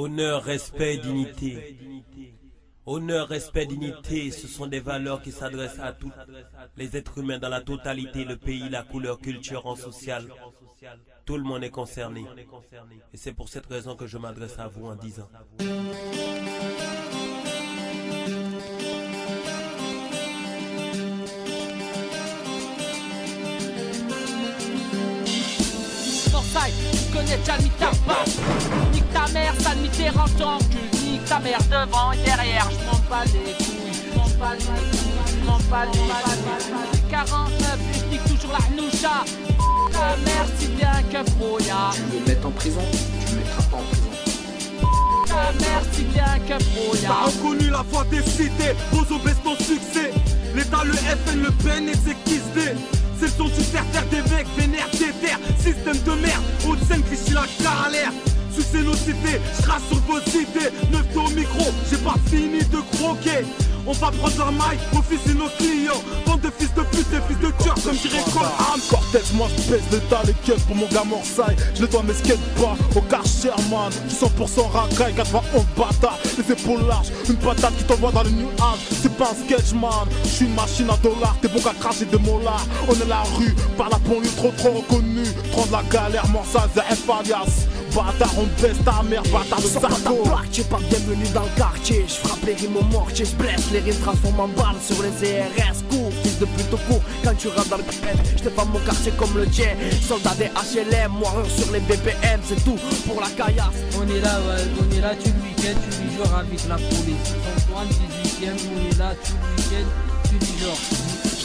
Honneur, respect, dignité. Honneur, respect, dignité, ce sont des valeurs qui s'adressent à tous les êtres humains dans la totalité, le pays, la couleur, culture, rang social. Tout le monde est concerné. Et c'est pour cette raison que je m'adresse à vous en disant. Tu connais déjà le mitard. Nique ta mère, sale Mitterrand, t'encule. Nique ta mère devant et derrière. Je m'en bats les couilles, je m'en bats les couilles, je m'en bats les couilles. 49, je nique toujours la hnoucha. Ta mère, si bien que Froya. Tu veux mettre en prison, tu me mettras pas en prison. Ta mère, si bien que Froya. T'as reconnu la voix des cités, Bozo baisse ton succès. L'État, le FN, le PN et c'est qui se c'est le son du terre des mecs, vénère, déterre, système de merde, Haute-Seine, Clichy, la galère. Sucez nos cités, j'crache sur vos idées. 9 au micro, j'ai pas fini de croquer. On va prendre leur maille, mon fils et nos clients. Bande de fils de pute, des fils de tueurs, comme dirait Colham. Cortez, moi je baisse l'état, les keufs pour mon gars Morsaille. Je nettoie mes skates pas au Karcher, man. Je suis 100% racaille, 91 bâtard. Les épaules larges, une patate qui t'envoie dans le New Age. C'est pas un sketch, man. Je suis une machine à dollars, t'es bon qu'à cracher des molars. On est la rue, par la banlieue trop reconnu. Trop de la galère, Morsaille, F alias. Bâtard, on baisse ta mère, bâtard de sarco. J'ai pas bienvenue dans le quartier. Je frappe les rimes au mortier, je blesse les rimes, transforme en balles sur les CRS. Cours, fils de pute au cours, quand tu rentres dans le pète. Je défends mon quartier comme le tien. Soldat des HLM, moireur sur les BPM, c'est tout pour la caillasse. On est là, tout le week-end, tous les jours avec la police. Antoine, 18ème, on est là tout le week-end, tous les jours.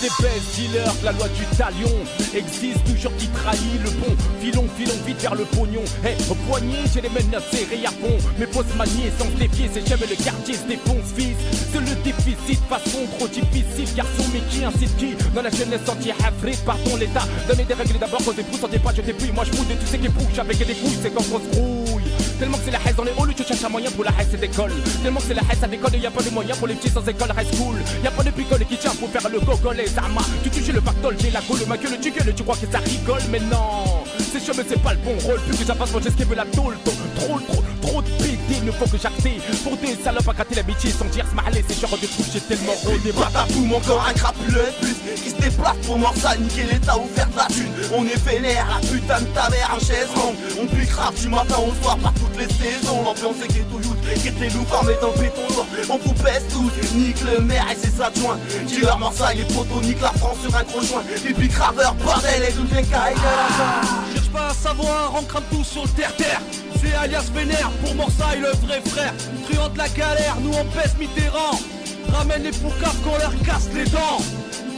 Des best dealers, la loi du talion existe toujours qui trahit le bon. Filons vite vers le pognon. Hey, au poignet, j'ai les menaces serrées à fond. Mais faut se manier sans se défier, c'est jamais le quartier se défonce, fils. C'est le déficit, façon trop difficile. Garçon, mais qui incite qui dans la jeunesse anti-Hafrit, pardon l'état. Donner des règles d'abord, quand t'es fou, sans tes pas, je t'ai pris. Moi je fous des tu sais qui bouge avec des couilles, c'est quand on se brouille. Tellement que c'est la haisse dans les halls, tu cherches un moyen pour la haisse et d'école. Tellement que c'est la haisse à l'école, y'a pas de moyens pour les petits sans école, reste cool. Y'a pas de picole qui tient pour faire le gogol et Zama. Tu touches le pactole, j'ai la gaule, ma gueule, tu gueules, tu crois que ça rigole, mais non. C'est chaud, mais c'est pas le bon rôle. Plus que j'avance, moi j'esquive la tôle. Trop de pédés, ne faut que j'active. Pour des salopes à gratter l'amitié sans dire s'mahaler, c'est genre de trucs, j'ai tellement rodé. Patatoum, encore un crapuleux de plus qui se déplace pour Morsa, niquer l'état ou faire de la thune. On est vénère, la putain de ta mère en chaise longue. On pique grave du matin au soir, pas toutes les saisons. L'ambiance est ghetto youth, quitte les loups, en mettant le béton lourd. On vous pèse tous, nique le maire et ses adjoints. Dealer Morsa, les potos, nique la France sur un gros joint. Les pics graveurs, bordel, et tout bien caille de la cherche pas à savoir, on crame tout sur le terre-terre. C'est alias Vénère, pour Morsaille le vrai frère. Truand de la galère, nous on pèse Mitterrand. Ramène les poucaves qu'on leur casse les dents.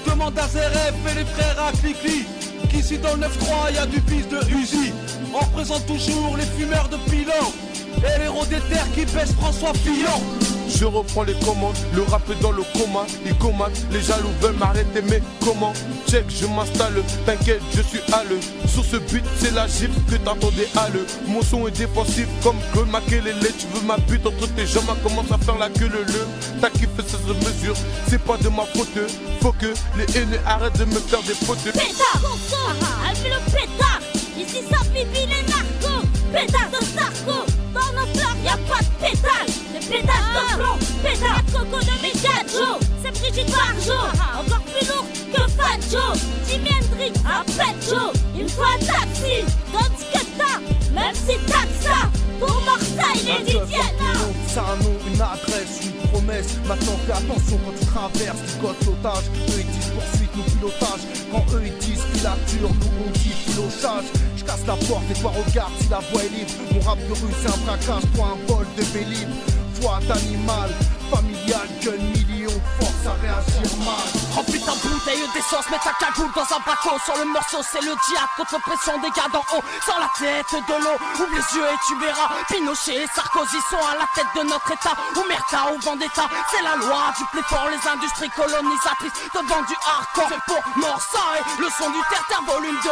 Demande à ZRF et les frères à Clicli. Qu'ici dans le 9-3 y'a du fils de Uzi. On représente toujours les fumeurs de pilon. Et l'héros des terres qui baisse François Fillon. Je reprends les commandes, le rap est dans le coma. Il comate, les jaloux veulent m'arrêter, mais comment? Check, je m'installe, t'inquiète, je suis à l'heure. Sur ce beat, c'est la gifle que t'attendais à l'heure. Mon son est défensif comme Claude Makelele. Tu veux ma bute entre tes jambes, commence à faire la queue le. T'as kiffé ces mesures, c'est pas de ma faute. Faut que les haineux arrêtent de me faire des fautes. Pétard, allume le pétard. Ici ça pipi les narcos. Pétard de Sarko. Dans nos fleurs y'a pas de pétale. Des pétales de plomb. Pétard de coco de Megajo. C'est Brigitte Barjo. Encore plus lourd que Fat Joe. Jimi Hendrix, appelle Joe. Il me faut un taxi. Donne ce que t'as, même si t'as que ça. Pour Marseille les Didier. C'est un nom, une adresse, une promesse. Maintenant fais attention quand tu traverses du code l'otage. Eux ils disent poursuite, nous pilotage. Quand eux ils disent filature, nous on dit filochage. Je casse la porte et toi regarde si la voie est libre. Mon rap de rue c'est un braquage, toi un vol de Vélib. Voix d'animal, familial, gun million, force à réagir mal. Remplis ta bouteille d'essence, mets ta cagoule dans un bateau. Sur le morceau, c'est le diable contre pression des gars d'en haut. Sans la tête de l'eau, ouvre les yeux et tu verras. Pinochet et Sarkozy sont à la tête de notre état. Omerta ou Vendetta, c'est la loi du plus fort. Les industries colonisatrices devant du hardcore. C'est pour Morsaille, le son du terre-terre volume 2.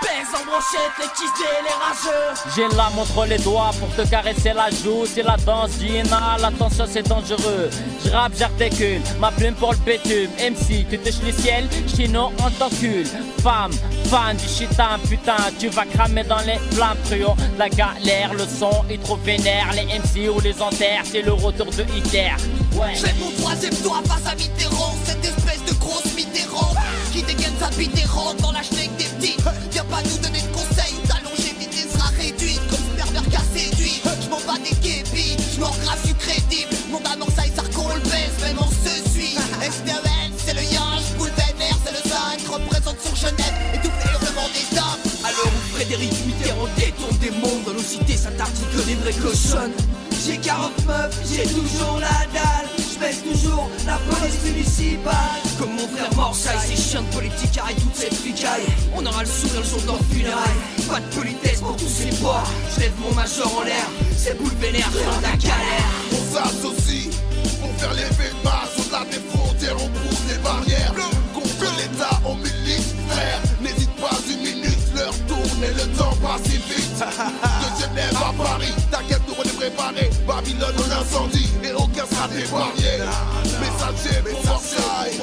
Baise en brochette, les kissés, les rageux. J'ai la montre les doigts pour te caresser la joue. C'est la danse d'Ina, l'attention c'est dangereux. eux. Je rappe, j'articule, ma plume pour le bitume. MC, tu touches le ciel, sinon on t'encule. Femme, fan du chitin, putain, tu vas cramer dans les flammes. Truand, la galère, le son est trop vénère. Les MC ou les enterres, c'est le retour de Hitler. Ouais. J'aime mon troisième tour face à Mitterrand, cette espèce de grosse Mitterrand qui dégaine sa bite et rentre dans la schneck des petits. Viens pas nous donner de conseils, ta longévité sera réduite comme ce pervers qu'a séduit. Je m'en bats des képis, je m'en grave, je suis crédible. Mon amour ça y sarco le baisse, même on se suit. STL, c'est le yinche, boule vénère, c'est le 5, représente sur Genève et tout le hurlement des dames. À l'heure où Frédéric Mitterrand détourne des mondes, dans nos cités s'intartique que des vrais cochonnes. J'ai 40 meufs, j'ai toujours la dalle. J'baisse toujours la police municipale. Comme mon frère Morsaille, ces chiens de politique arrêtent toute cette fricaille. On aura le sourire le jour d'un funérailles. Pas de politesse pour tous ces porcs. J'lève mon major en l'air, c'est boule vénère, fin de la galère. On s'associe pour faire l'effet de masse. Au-delà des frontières, on pousse les barrières. Contre l'État, on milite, frère. N'hésite pas une minute, l'heure tourne et le temps passe si vite. De Genève à Paris, t'inquiète, nous on est préparés. Babylone en incendie et aucun sera épargné. Messager pour Marseille.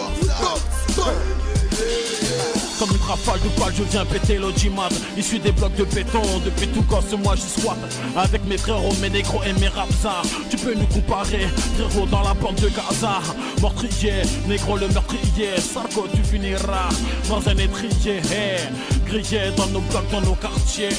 Comme une rafale de balles, je viens péter l'audimat. Issu des blocs de béton, depuis tout gosse, moi j'y squatte. Avec mes frérots, mes négros et mes rapsards. Tu peux nous comparer, frérot, dans la bande de Gaza. Meurtrier, négro le meurtrier. Sarko, tu finiras dans un étrier. Hey, grillé dans nos blocs, dans nos quartiers.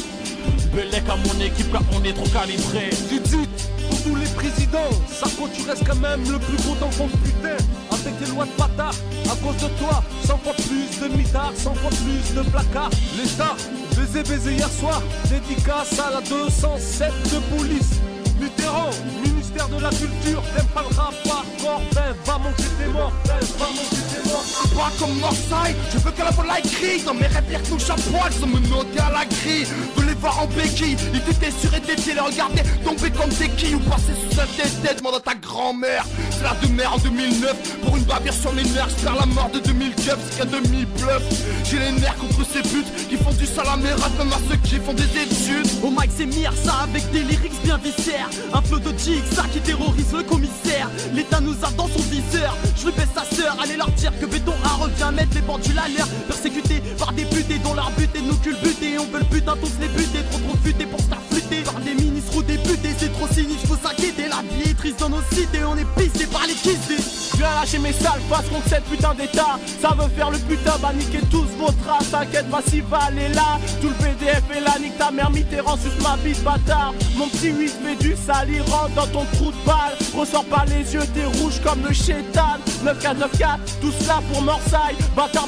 Belek à mon équipe car on est trop calibré. Judith, pour tous les présidents, Sarko tu restes quand même le plus gros d'enfants de putain. Avec tes lois de bâtard, à cause de toi, 100 fois plus de mitards, 100 fois plus de placards. L'État, baiser hier soir, dédicace à la 207 de police. Mitterrand, ministère de la culture, t'aimes pas le rap hardcore, ben va manger tes morts, ben va manger tes morts. Pas comme Northside, je veux que la voix écrit. Dans mes rêves, les retouches à poil, sans me noter à la grille. De les voir en béquille, ils étaient sur et défiés, les regarder tomber comme des quilles ou passer sous un tête, demande à ta grand-mère. C'est la de mer en 2009, pour une bavière sur mes nerfs, j'espère la mort de 2000 keufs, c'est qu'un demi-bluff. J'ai les nerfs contre ces putes qui font du salamérate, même à ceux qui font des études. Au mic c'est Mirza avec des lyrics bien viscères. Un flot de Jigsaw qui terrorise le commissaire. L'État nous a dans son viseur. Je lui baisse sa sœur, allez leur dire que Béton A revient mettre les pendules à l'air. Persécutés par des butés dont leur but est de nous culbuter. On veut le putain tous les buter, trop futés pour se faire flûter. Par des ministres ou des butés, c'est trop sinistre, faut s'inquiéter. La vie est triste dans nos cités, on est pissé par les kissés. Viens lâcher mes sales faces contre cette putain d'état. Ça veut faire le putain, bah niquer tous vos traces. T'inquiète pas si Val est là. Tout le PDF est là, nique ta mère Mitterrand, suce ma bite bâtard. Mon petit 8 fait du sale, il rentre dans ton trou de balle. Ressors pas les yeux, t'es rouge comme le chétan. 9-4-9-4, tout cela pour Morsaille. Bâtard,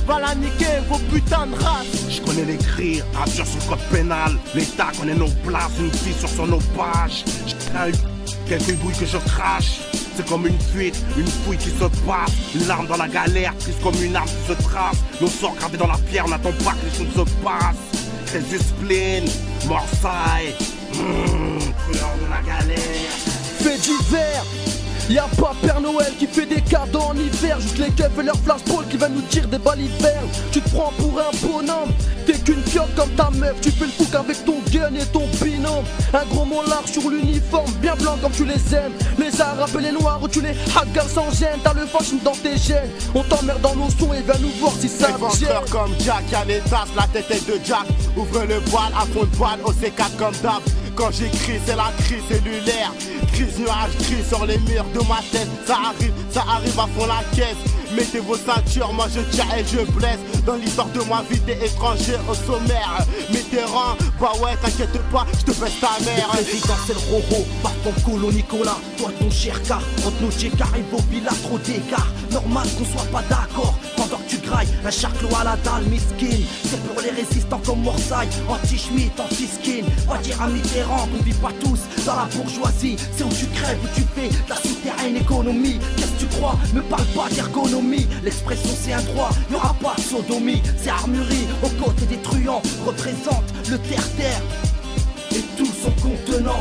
va la niquer, vos putains de races. Je connais les cris, absurde sur le code pénal. L'État connaît nos places, une fille sur son opage. Je crains quelques bouilles que je crache. C'est comme une fuite, une fouille qui se passe. Une larme dans la galère, triste comme une arme qui se trace. Nos sorts gravés dans la pierre, on n'attend pas que les choses se passent. Crésus spleen, Morsaille, dans la galère. Fait d'hiver, y'a pas Père Noël qui fait des cadeaux en hiver. Juste les keufs et leurs flashballs qui viennent nous tirer des balivernes. Tu te prends pour un bonhomme, t'es qu'une fiotte comme ta meuf. Tu fais le fou qu'avec ton gun et ton binôme. Un gros mollard sur l'uniforme, bien blanc comme tu les aimes. Les arabes et les noirs, tu les hackers sans gêne. T'as le fascisme dans tes gènes. On t'emmerde dans nos sons et viens nous voir si ça te gêne. Comme Jack, y'a les tasses, la tête est de Jack. Ouvre le voile, à fond de voile, au C4 comme d'hab. Quand j'écris, c'est la crise cellulaire. Crise nuage gris sur les murs de ma tête. Ça arrive à fond la caisse. Mettez vos ceintures, moi je tire et je blesse. Dans l'histoire de ma vie, t'es étranger au sommaire. Mitterrand, bah ouais, t'inquiète pas, je te baisse ta mère. Le président c'est le roro, pas ton colo Nicolas. Toi ton cher car, entre nos Djekar et vos villas, trop d'écart. Normal qu'on soit pas d'accord, pendant que tu grailles un charclot à la dalle, miskin. C'est pour les résistants comme Morsaille, anti-Schmitt, anti-skin. Va dire à Mitterrand qu'on vit pas tous dans la bourgeoisie. C'est où tu crèves, où tu fais de la souterraine économie. Qu'est-ce que tu crois, me parle pas d'ergonomie. L'expression c'est un droit, y'aura pas de sodomie. C'est armurerie, aux côtés des truands, représente le terre-terre et tout son contenant.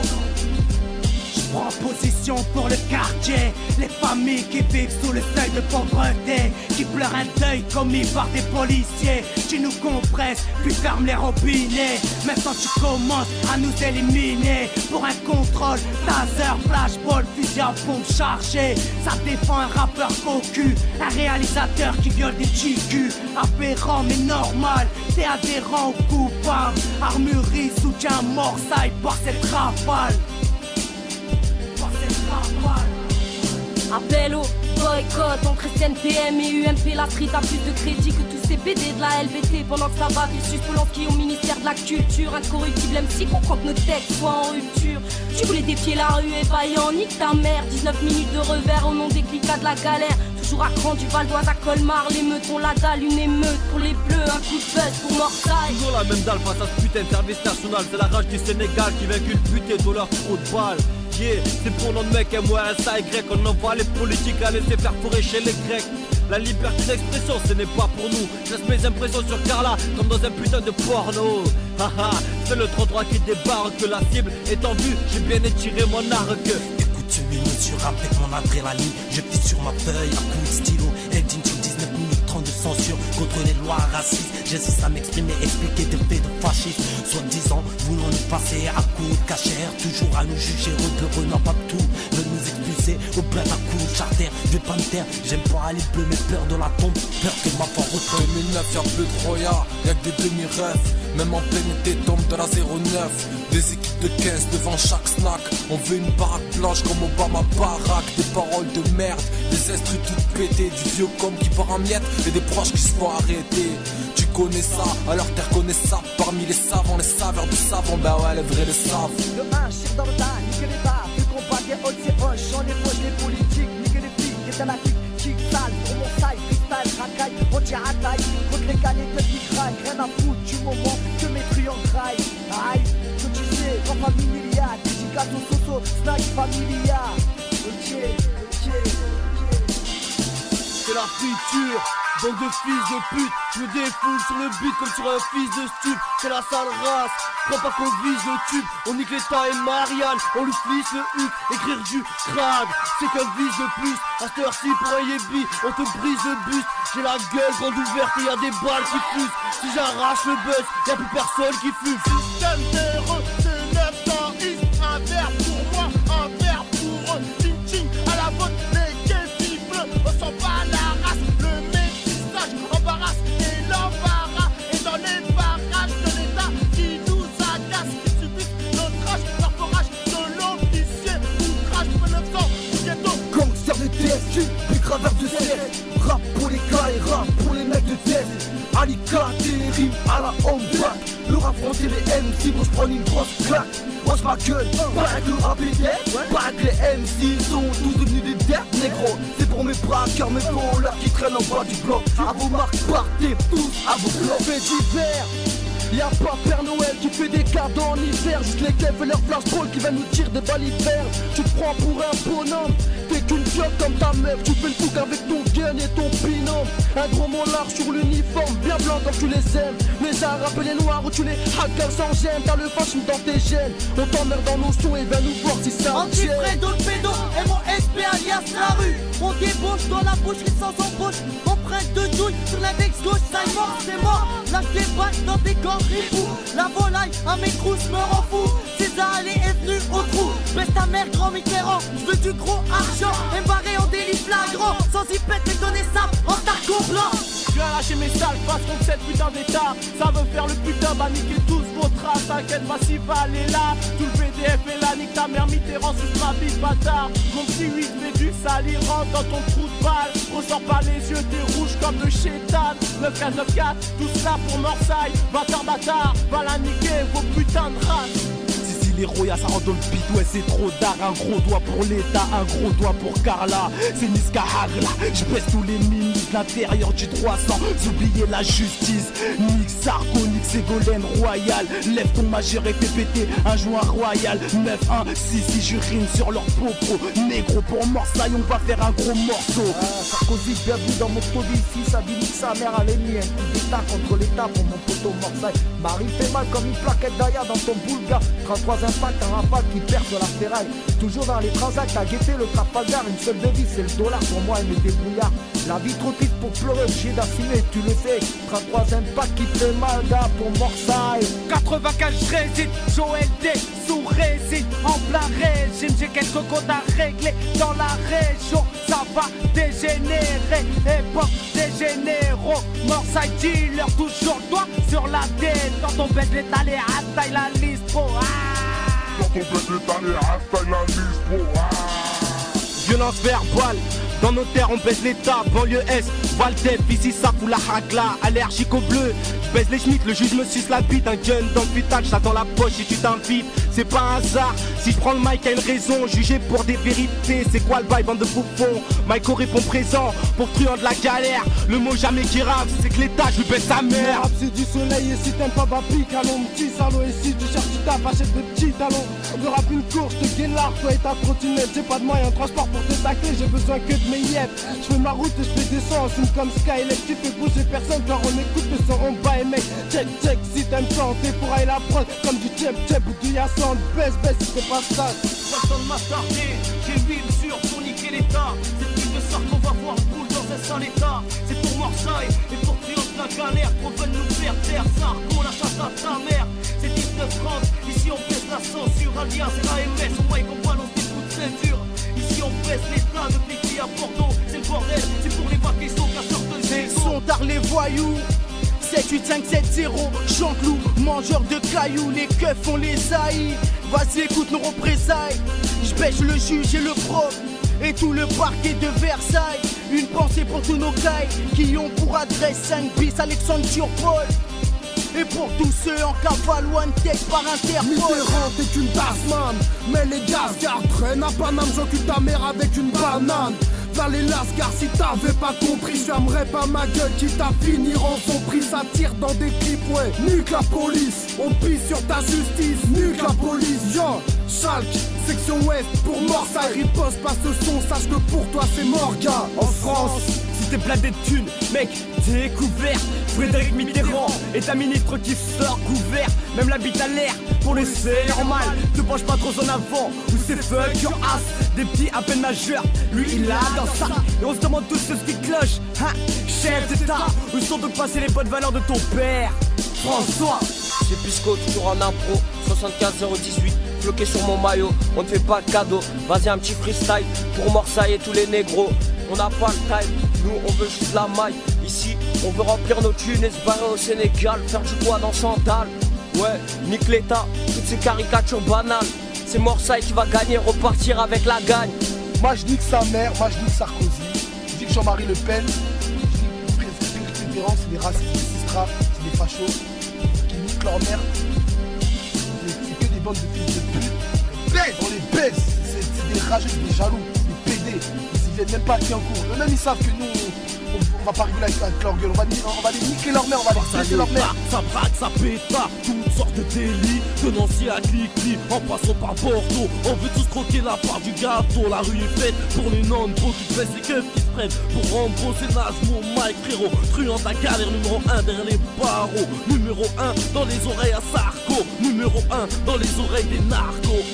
Je prends en position pour le quartier. Les familles qui vivent sous le seuil de pauvreté, qui pleurent un deuil commis par des policiers. Tu nous compresses, puis fermes les robinets. Maintenant tu commences à nous éliminer. Pour un contrôle, taser, flashball, fusil à pompe chargé. Ça défend un rappeur cocu, un réalisateur qui viole des chicus. Aberrant mais normal, t'es adhérent ou coupable. Armurerie, soutien, morsaille par cette rafale. Appel au boycott entre SNPM et UMP. La street a plus de crédit que tous ces BD de la LVT. Pendant que ça va, Vicious Polanski au ministère de la Culture. Incorruptible MC comprend que nos textes soient en rupture. Tu voulais défier la rue et vaillant, nique ta mère. 19 minutes de revers au nom des cliquats de la galère. Toujours à cran du Val d'Oise à Colmar. Les meutons la dalle, une émeute pour les bleus. Un coup de buzz pour Mortaille. Toujours la même dalle face à ce putain de service national. C'est la rage du Sénégal qui vient culbuter tous leurs trous de balles. C'est pour nos mecs MORSAY, on envoie les politiques à laisser faire fourrer chez les Grecs. La liberté d'expression ce n'est pas pour nous. Je laisse mes impressions sur Carla comme dans un putain de porno. Haha, c'est le 33 qui débarque, la cible est en vue, j'ai bien étiré mon arc. Écoute ce minute sur rap avec mon adrénaline. Je pisse sur ma feuille à coups de stylo. Eldin sur 19 minutes 30 de censure contre les lois racistes. J'hésite à m'exprimer, expliquer des faits de fascisme. Soi-disant, voulons nous passer à coups de cachère. Toujours à nous juger, repéreux, non pas tout. Veulent nous expulser au plein à coups de charter. Je vais pas me taire, j'aime pas aller bleu, mais peur de la tombe. Peur que ma foi retombe. 2009, y'a plus de Roya, y'a que des demi-rêves. Même en plein été, tombe de la 09. Des équipes de 15 devant chaque snack. On veut une baraque blanche comme Obama Barack. Des paroles de merde, des instrus toutes pétées. Du vieux com qui part en miettes et des proches qui se font arrêter. Tu connais ça, alors t'es reconnaissable. Parmi les savants, les saveurs de savon. Bah ouais, les vrais le savent. Le 1, chire dans le tas, niquer les bars. Plus combat des hautes, c'est hoche. J'en ai poche les politiques, niquer les filles. Qui est la kick, kick sale. Pour mon saille, freestyle, racaille. On tire à taille, contre les canettes qui craquent. Rien à foutre du moment que mes truands graillent. Aïe, que tu sais, quand familia. Dédicace au soso, snack familia. Ok. C'est la friture, bande de fils de pute. Je me défoule sur le beat comme sur un fils de stup. C'est la sale race, crois pas qu'on vise le tube. On nique l'État et Marianne, on lui flisse le huc. Écrire du crade, c'est qu'un vice de plus. À cette heure-ci pour un yébi, on te brise le buste. J'ai la gueule grande ouverte et y'a des balles qui fusent. Si j'arrache le buzz, y'a plus personne qui fume. Système terreux, c'est 900 is. Un verre pour moi, un verre pour eux. Ching à la vôtre, les gays bleus. On s'en bat la race, le métissage embarrasse et l'embarras. Et dans les barrages de l'État qui nous agacent, qui subissent notre âge, leur forage de l'officier. Outrage de 900, ghetto. Gangster de TSQ, puis graveur de CS. Rap pour les gars et rap pour les mecs de TS. Alika, des rimes à la home back. Le rap français, les MC, moi j'prends une grosse claque. Moi ma gueule, pas avec le rap et dead. Pas avec les MC, sont tous devenus des dead négro. C'est pour mes braqueurs, mes voleurs qui traînent en bas du bloc. À vos marques, partez tous à vos blocs. Fait d'hiver, y'a pas Père Noël qui fait des cadeaux en hiver. Juste les keufs et leurs flashballs qui viennent nous tirer des balles hiver. Tu te prends pour un bonhomme, t'es qu'une pioque comme ta meuf. Tu fais le fouc avec ton gun et ton binôme. Un gros mollard sur l'uniforme, bien blanc comme tu les aimes. Les arabes et les noirs où tu les hackers sans gêne. T'as le fascisme dans tes gènes. On t'emmerde dans nos sons et viens nous voir si ça me tient. Anti-Fredo le pédo, MOSP alias la rue. On débauche dans la boucherie sans embauche. Empreinte de douille sur l'index gauche, ça est mort, c'est mort. Lâche des balles dans tes corps ripou. La volaille à mes trousses me rend fou. César allé est venu au trou. Baisse ta mère, grand Mitterrand. Je veux du gros argent. Embarré en délit flagrant. Sans y pète les données sables en taco blanc. Je viens lâcher mes sales faces contre cette putain d'état. Ça veut faire le putain, bah niquer tous vos traces. T'inquiète pas si va aller là. Tout le VDF est là, nique ta mère Mitterrand sous ma bise bâtard. Mon petit 8 fait du sale, il rentre dans ton trou de balle. Ressors pas les yeux, t'es rouge comme le chétan. 9494, tout cela pour Morsaille. Bâtard, va la niquer vos putains de races. Les Roya, ça rentre dans le bide, ouais c'est trop d'art. Un gros doigt pour l'État, un gros doigt pour Carla. C'est Niska Hagla, je baisse tous les ministres. L'intérieur du 300, oubliez la justice. Nick Sarko, Nick Ségolène Royal. Lève ton majeur et fais péter un joint royal. 9-1, 6, j'urine sur leur popo. Négro pour Morsaille, on va faire un gros morceau. Sarkozy, bienvenue dans mon produit ici. Ça dit sa mère à l'ennemi. Un coup d'état contre l'état pour mon poteau Morsaille. Marie fait mal comme une plaquette d'ailleurs dans ton boulga. 33 impact, un rafale qui perd sur la ferraille. Toujours dans les transacts, à guetter le Trafalgar. Une seule devise, c'est le dollar pour moi et mes débrouillards. La vie trop triste pour pleurer, obligé d'assumer, tu le sais. 33 impacts qui fait mal, gars, pour Morsaille. 95 je réside, Joël D sous réside, en plein régime. J'ai quelques comptes à régler dans la région, ça va dégénérer. Époque des généraux, Morsaille dealer, toujours le doigt sur la tête. Quand on baisse l'état, les hasta la liste pro. Quand on baisse l'état, les hasta la liste pro. Violence verbale. Dans nos terres on baisse l'état, banlieue S, Valdef, ici ça fout la hagla, allergique au bleu, je baise les schmitts, le juge me suce la bite, un gun dans le putal, j'attends la poche et tu t'invites, c'est pas un hasard, si je prends le mic à une raison, jugé pour des vérités, c'est quoi le bail bande de bouffons, Maïko répond présent, pour truand de la galère, le mot jamais qui rave, c'est que l'état je lui baisse sa mère. Le rap c'est du soleil et si t'aimes pas bah pique, allons petit salaud, et si tu cherches du taf, achète des petits talons, le rap une course, te guénard, toi et ta trottinette, j'ai pas de moyen de transport pour te tacler, j'ai besoin que de mes yep. Je fais ma route et je fais des sons, assume comme Skylet, tu fais bouger personne car on écoute le son, on bat et mec, check check, si t'aimes chanter pour aller la prod, comme du chep chep ou du yasson, baisse si c'est pas ça. Personne m'a tardé, j'ai l'huile sûre pour niquer l'état. C'est plus de sort qu'on va voir boule dans un sale état. C'est pour Marseille et pour triomphe la galère, qu'on veut nous faire taire, Sarko, la chasse à ta mère. C'est 1930, ici on baisse la censure, Alliance et l'AMS, au moins qu'on balance des coups de ceinture. Ici on baisse l'état depuis qu'il y a Bordeaux, c'est le bordel, c'est pour les vagues qui sont casseurs de Ils sont tard les voyous. 7, 8, 5, 7, 0, Chanteloup, mangeur de cailloux, les keufs on les haït. Vas-y écoute nos représailles, j'bêche le juge et le prof et tout le parquet de Versailles. Une pensée pour tous nos cailles qui ont pour adresse 5 bis Alexandre Turpol. Et pour tous ceux en cavale one take par Interpol. Mitterrand t'es une tasman, mais les gaz garde traîne à Paname, j'occupe ta mère avec une banane. Va les lascar si t'avais pas compris, j'aimerais pas ma gueule qui t'a fini en son prix. Ça tire dans des clips, ouais, nuque la police. On pisse sur ta justice, nuque la police. Yo, Schalke, section ouest, pour Morsaille, riposte pas ce son, sache que pour toi c'est mort gars. En France, si t'es blindé de thunes, mec, t'es couvert. Frédéric Mitterrand est un ministre qui sort couvert. Même la bite à l'air, pour les c'est normal. Te penche pas trop en avant, ou c'est fuck your ass. Des petits à peine majeurs, lui il a dans ça. Et on se demande tous ce qui cloche, hein, chef d'état. Où sont donc passées les bonnes valeurs de ton père, François? C'est Pisco, toujours en impro, 75 018, bloqué sur mon maillot, on ne fait pas de cadeau. Vas-y un petit freestyle pour Morsaille et tous les négros. On n'a pas le time, nous on veut juste la maille. Ici on veut remplir nos thunes et se barrer au Sénégal, faire du bois dans Chantal. Ouais, nique l'état, toutes ces caricatures banales. C'est Morsaille qui va gagner, repartir avec la gagne. Moi je nique sa mère, moi je nique Sarkozy, je dis que Jean-Marie Le Pen, je dis que Frédéric Mitterrand, c'est des racistes, des cistrats, c'est des fachos qui niquent leur mère. C'est que des bandes de fils de pute. On les baisse, c'est des rageux, des jaloux, des pédés. Ils viennent même pas à en cours. Eux-mêmes ils savent que nous on va pas rigoler avec leur gueule, on va les niquer leur mère, on va les baisser leur mère. Ça braque, ça pétard, toutes sortes de délits, de Nancy à Clichy, en passant par Bordeaux. On veut tous croquer la part du gâteau, la rue est faite pour les nonnes, trop qui baissent les keufs qui se prennent pour Rambo, c'est naze, mon Mike frérot. Truand ta galère, numéro 1 derrière les barreaux, numéro 1 dans les oreilles à Sarko, numéro 1 dans les oreilles des narcos.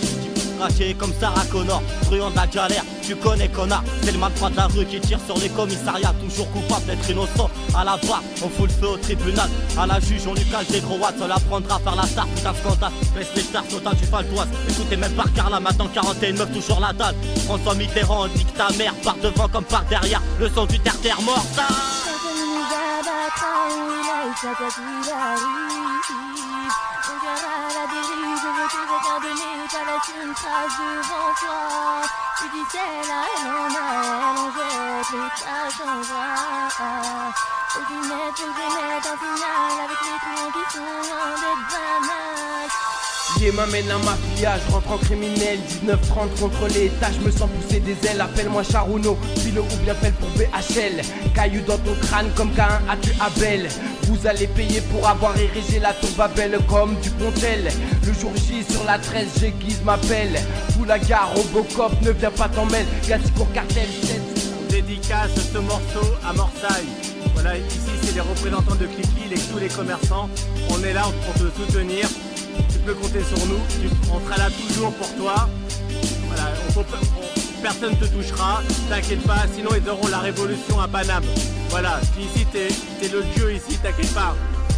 Craqué comme Sarah Connor, truand de la galère, tu connais connard. C'est le malfrat de la rue qui tire sur les commissariats, toujours coupable d'être innocent. À la barre, on fout le feu au tribunal. À la juge, on lui cale des gros watts, on l'apprendra par la star, putain de scandale. Baisse les stars, total, tu faltoises. Écoutez, même par Carla, maintenant 41 meufs, toujours la dalle. François Mitterrand, nique ta mère, par devant comme par derrière. Le son du terre-terre mort, ça. Une trace devant toi. Tu dis c'est là, elle en a, elle en jette les taches en bras. Faut que je mette un signal avec les truands qui sont loin d'être banals. Yeah, m'amène la mafia, je rentre en criminel, 19-30 contre l'État, je me sens pousser des ailes, appelle-moi Charouno, Philo ou bien appelle pour BHL, caillou dans ton crâne comme Cain a tué Abel, vous allez payer pour avoir érigé la tour Babel comme du Pontel, le jour J sur la 13, j'aiguise ma pelle, vous la gare, Robocop, ne viens pas t'en mêler, Gaticourt Cartel, 7. On dédicace ce morceau à Morsaille. Voilà, ici c'est les représentants de Clicky, tous les commerçants, on est là pour te soutenir. peux compter sur nous, on sera là toujours pour toi. Voilà, personne ne te touchera, t'inquiète pas, sinon ils auront la révolution à Paname. Voilà, ici t'es le dieu ici, t'inquiète pas.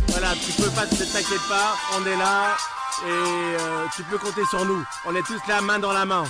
Voilà, tu peux pas, t'inquiète pas, on est là et tu peux compter sur nous. On est tous là main dans la main.